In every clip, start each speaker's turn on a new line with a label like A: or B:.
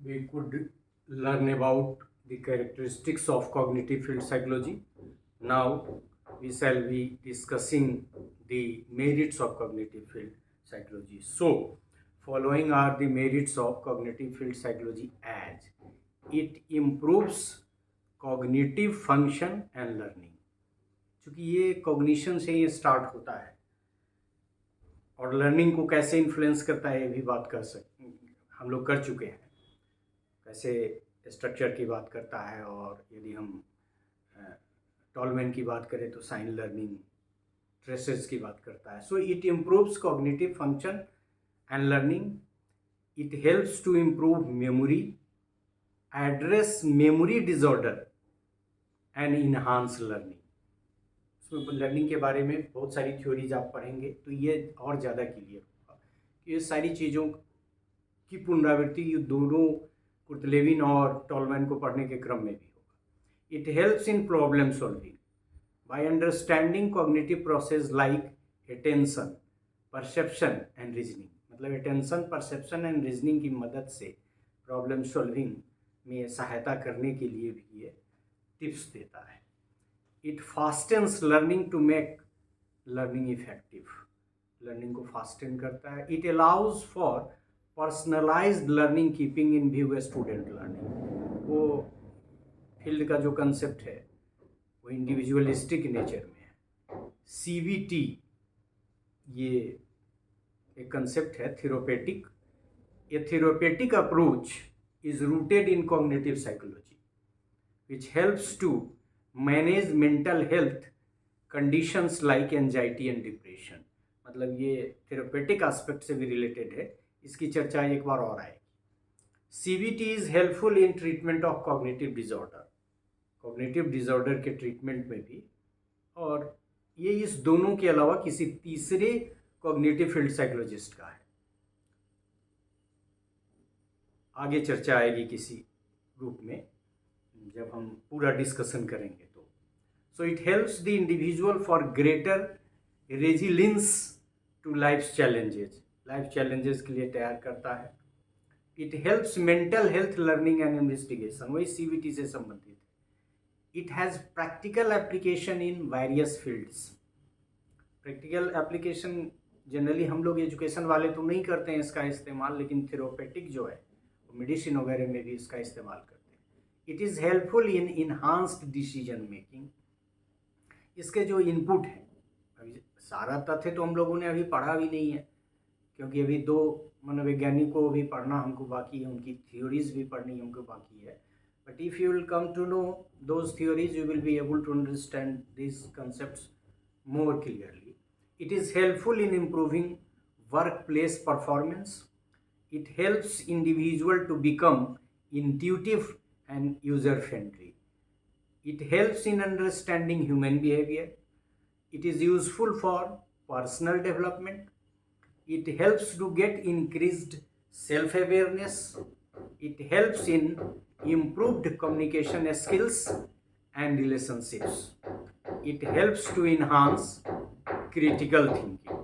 A: we could learn about the characteristics of cognitive field psychology. Now we shall be discussing the merits of cognitive field psychology. So, following are the merits of cognitive field psychology as it improves cognitive function and learning. चूँकि ये cognition से ये start होता है और learning को कैसे influence करता है ये भी बात कर सकते हम लोग कर चुके हैं, कैसे स्ट्रक्चर की बात करता है। और यदि हम टॉलमैन की बात करें तो साइन लर्निंग ट्रेसेस की बात करता है। So it improves cognitive function and learning, it helps to improve memory, address memory disorder and enhance learning. इसमें लर्निंग के बारे में बहुत सारी थ्योरीज आप पढ़ेंगे तो ये और ज़्यादा क्लियर होगा कि ये सारी चीज़ों की पुनरावृत्ति ये दोनों कुर्तलेविन और टॉलमैन को पढ़ने के क्रम में भी होगा। It helps in problem solving by understanding cognitive process like attention, perception and reasoning. मतलब अटेंशन, परसेप्शन एंड रीजनिंग की मदद से प्रॉब्लम सॉल्विंग में सहायता करने के लिए भी ये टिप्स देता है। It fastens learning to make learning effective. Learning को फास्टन करता है। It allows for personalised learning keeping in view a student learning. वो फील्ड का जो कंसेप्ट है वो इंडिविजुअलिस्टिक नेचर में है। CBT ये एक कंसेप्ट है therapeutic. A therapeutic approach is rooted in cognitive psychology which helps to manage mental health conditions like anxiety and depression. मतलब ये थेरोपेटिक एस्पेक्ट से भी रिलेटेड है, इसकी चर्चा एक बार और आएगी। CBT is helpful in treatment of cognitive disorder. Cognitive disorder के ट्रीटमेंट में भी, और ये इस दोनों के अलावा किसी तीसरे कॉग्निटिव फील्ड साइकोलॉजिस्ट का है। आगे चर्चा आएगी किसी ग्रुप में जब हम पूरा डिस्कशन करेंगे तो। So it helps the individual for greater resilience to life challenges. Life challenges के लिए तैयार करता है। It helps mental health learning and investigation, वही CBT से संबंधित है। It has practical application in various fields. Practical application generally हम लोग एजुकेशन वाले तो नहीं करते हैं इसका इस्तेमाल, लेकिन थेरोपेटिक जो है वो मेडिसिन वगैरह में भी इसका इस्तेमाल करते हैं। It is helpful in enhanced decision making. इसके जो इनपुट हैं, अभी सारा तथ्य तो हम लोगों ने अभी पढ़ा भी नहीं है क्योंकि अभी 2 मनोवैज्ञानिकों को भी पढ़ना हमको बाकी है, उनकी थ्योरीज भी पढ़नी हमको बाकी है। But if you will come to know those theories you will be able to understand this concepts more clearly. It is helpful in improving workplace performance. It helps individual to become intuitive and user-friendly. It helps in understanding human behavior. It is useful for personal development. It helps to get increased self-awareness. It helps in improved communication skills and relationships. It helps to enhance critical thinking.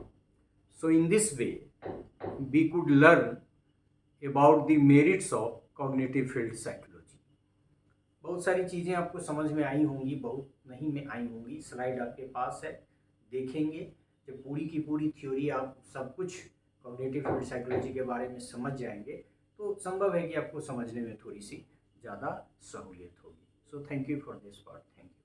A: So in this way, we could learn about the merits of cognitive field psychology. बहुत सारी चीज़ें आपको समझ में आई होंगी, बहुत नहीं में आई होंगी। स्लाइड आपके पास है, देखेंगे। जब पूरी की पूरी थ्योरी आप सब कुछ कॉग्निटिव फील्ड साइकोलॉजी के बारे में समझ जाएंगे तो संभव है कि आपको समझने में थोड़ी सी ज़्यादा सहूलियत होगी। So thank you for this part. Thank you.